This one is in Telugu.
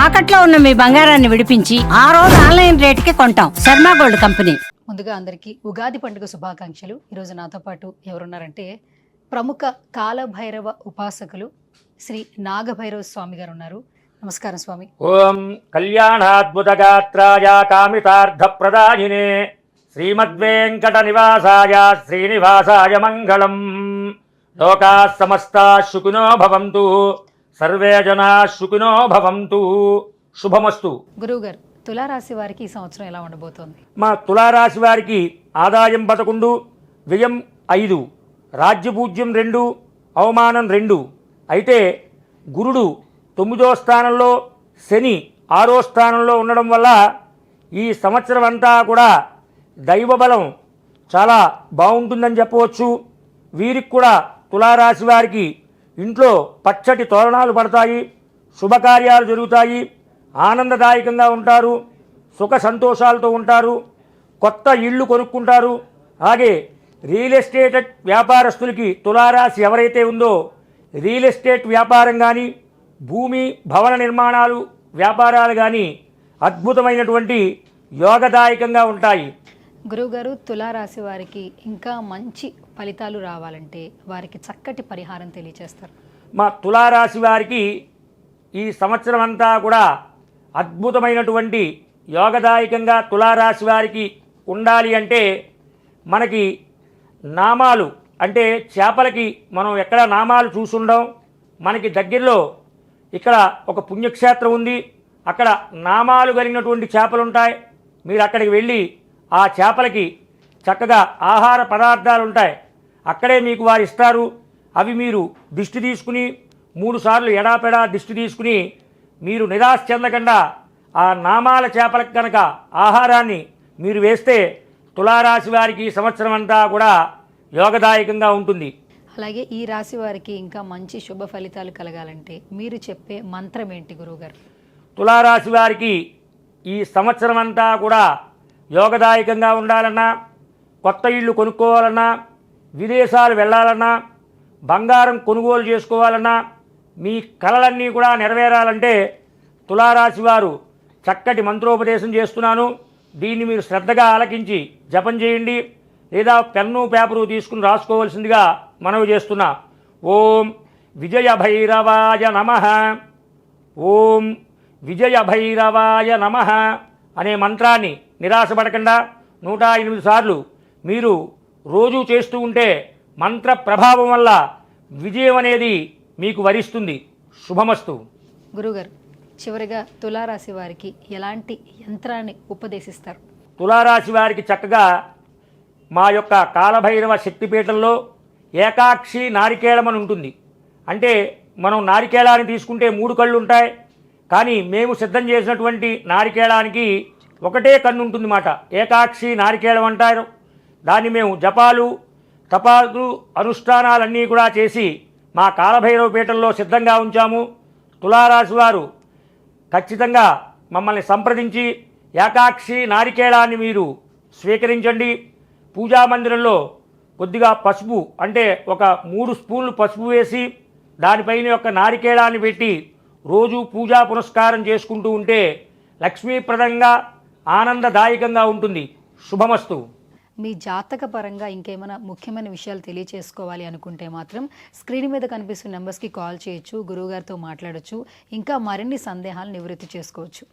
తాకట్లో ఉన్న మీ బంగారాన్ని విడిపించి ఆ రోజు ఆన్లైన్ రేటుకి కొంటాం. Sharma gold company. ముందుగా అందరికీ ఉగాది పండుగ శుభాకాంక్షలు. ఈరోజు నాతో పాటు ఎవరున్నారంటే ప్రముఖ కాలభైరవ ఉపాసకులు శ్రీ నాగభైరవ స్వామి గారు ఉన్నారు. నమస్కారం స్వామి. ఓం కళ్యాణాద్భుతగాత్రాయ కామితార్థప్రదాయినే శ్రీమద్వేంకట నివాసాయ శ్రీనివాసాయ మంగళం. లోకా సమస్తా సుఖినో భవంతు, సర్వే జనా సుఖినో భవంతు. శుభమస్తు. గురువు గారు, తులారాశి వారికి ఈ సంవత్సరం ఎలా ఉండబోతోంది? మా తులారాశి వారికి ఆదాయం 11, వ్యయం 5, రాజ్యపూజ్యం 2, అవమానం 2. అయితే గురుడు 9వ స్థానంలో, శని 6వ స్థానంలో ఉండడం వల్ల ఈ సంవత్సరం అంతా కూడా దైవబలం చాలా బాగుంటుందని చెప్పవచ్చు. వీరికి కూడా తులారాశి వారికి ఇంట్లో పచ్చటి తోరణాలు పడతాయి, శుభకార్యాలు జరుగుతాయి, ఆనందదాయకంగా ఉంటారు, సుఖ సంతోషాలతో ఉంటారు, కొత్త ఇళ్ళు కొనుక్కుంటారు. అలాగే రియల్ ఎస్టేట్ వ్యాపారస్తులకి తులారాశి ఎవరైతే ఉందో రియల్ ఎస్టేట్ వ్యాపారం కానీ, భూమి భవన నిర్మాణాలు వ్యాపారాలు కానీ అద్భుతమైనటువంటి యోగదాయకంగా ఉంటాయి. గురువుగారు, తులారాశి వారికి ఇంకా మంచి ఫలితాలు రావాలంటే వారికి చక్కటి పరిహారం తెలియజేస్తారు. మా తులారాశి వారికి ఈ సంవత్సరం అంతా కూడా అద్భుతమైనటువంటి యోగదాయకంగా తులారాశి వారికి ఉండాలి అంటే మనకి నామాలు అంటే చేపలకి మనం ఎక్కడ నామాలు చూసుండం. మనకి దగ్గరలో ఇక్కడ ఒక పుణ్యక్షేత్రం ఉంది, అక్కడ నామాలు కలిగినటువంటి చేపలు ఉంటాయి. మీరు అక్కడికి వెళ్ళి ఆ చేపలకి చక్కగా ఆహార పదార్థాలు ఉంటాయి, అక్కడే మీకు వారు ఇస్తారు. అవి మీరు దిష్టి తీసుకుని 3 సార్లు ఎడాపెడా దిష్టి తీసుకుని మీరు నిరాశ చెందకుండా ఆ నామాల చేపలకు కనుక ఆహారాన్ని మీరు వేస్తే తులారాశి వారికి ఈ సంవత్సరం అంతా కూడా యోగదాయకంగా ఉంటుంది. అలాగే ఈ రాశి వారికి ఇంకా మంచి శుభ ఫలితాలు కలగాలంటే మీరు చెప్పే మంత్రం ఏంటి గురువుగారు? తులారాశి వారికి ఈ సంవత్సరం అంతా కూడా యోగదాయకంగా ఉండాలన్నా, కొత్త ఇళ్ళు కొనుక్కోవాలన్నా, విదేశాలు వెళ్ళాలన్నా, బంగారం కొనుగోలు చేసుకోవాలన్నా, మీ కలలన్నీ కూడా నెరవేరాలంటే తులారాశి వారు చక్కటి మంత్రోపదేశం చేస్తున్నాను. దీన్ని మీరు శ్రద్ధగా ఆలకించి జపం చేయండి, లేదా పెన్ను పేపరు తీసుకుని రాసుకోవాల్సిందిగా మనవి చేస్తున్నా. ఓం విజయ భైరవాయ నమః, ఓం విజయ భైరవాయ నమః అనే మంత్రాన్ని నిరాశపడకుండా 108 సార్లు మీరు రోజూ చేస్తూ ఉంటే మంత్ర ప్రభావం వల్ల విజయం అనేది మీకు వరిస్తుంది. శుభమస్తు. గురుగారు, చివరిగా తులారాశి వారికి ఎలాంటి యంత్రాన్ని ఉపదేశిస్తారు? తులారాశి వారికి చక్కగా మా యొక్క కాలభైరవ శక్తిపీఠంలో ఏకాక్షి నారికేళం అని ఉంటుంది. అంటే మనం నారికేళాన్ని తీసుకుంటే 3 కళ్ళు ఉంటాయి, కానీ మేము సిద్ధం చేసినటువంటి నారికేళానికి ఒకటే కన్ను ఉంటుంది మాట. ఏకాక్షి నారికేళం అంటారు. దాన్ని మేము జపాలు తపాలు అనుష్ఠానాలన్నీ కూడా చేసి మా కాలభైరవ పీఠంలో సిద్ధంగా ఉంచాము. తులారాశి వారు ఖచ్చితంగా మమ్మల్ని సంప్రదించి ఏకాక్షి నారికేళాన్ని మీరు స్వీకరించండి. పూజా మందిరంలో కొద్దిగా పసుపు అంటే ఒక 3 స్పూన్లు పసుపు వేసి దానిపైన యొక్క నారికేళాన్ని పెట్టి రోజు పూజా పునస్కారం చేసుకుంటూ ఉంటే లక్ష్మీప్రదంగా ఆనందదాయకంగా ఉంటుంది. శుభమస్తు. మీ జాతక పరంగా ఇంకేమైనా ముఖ్యమైన విషయాలు తెలియచేసుకోవాలి అనుకుంటే మాత్రం స్క్రీన్ మీద కనిపిస్తున్న నెంబర్స్కి కాల్ చేయొచ్చు, గురువుగారితో మాట్లాడొచ్చు, ఇంకా మరిన్ని సందేహాలు నివృత్తి చేసుకోవచ్చు.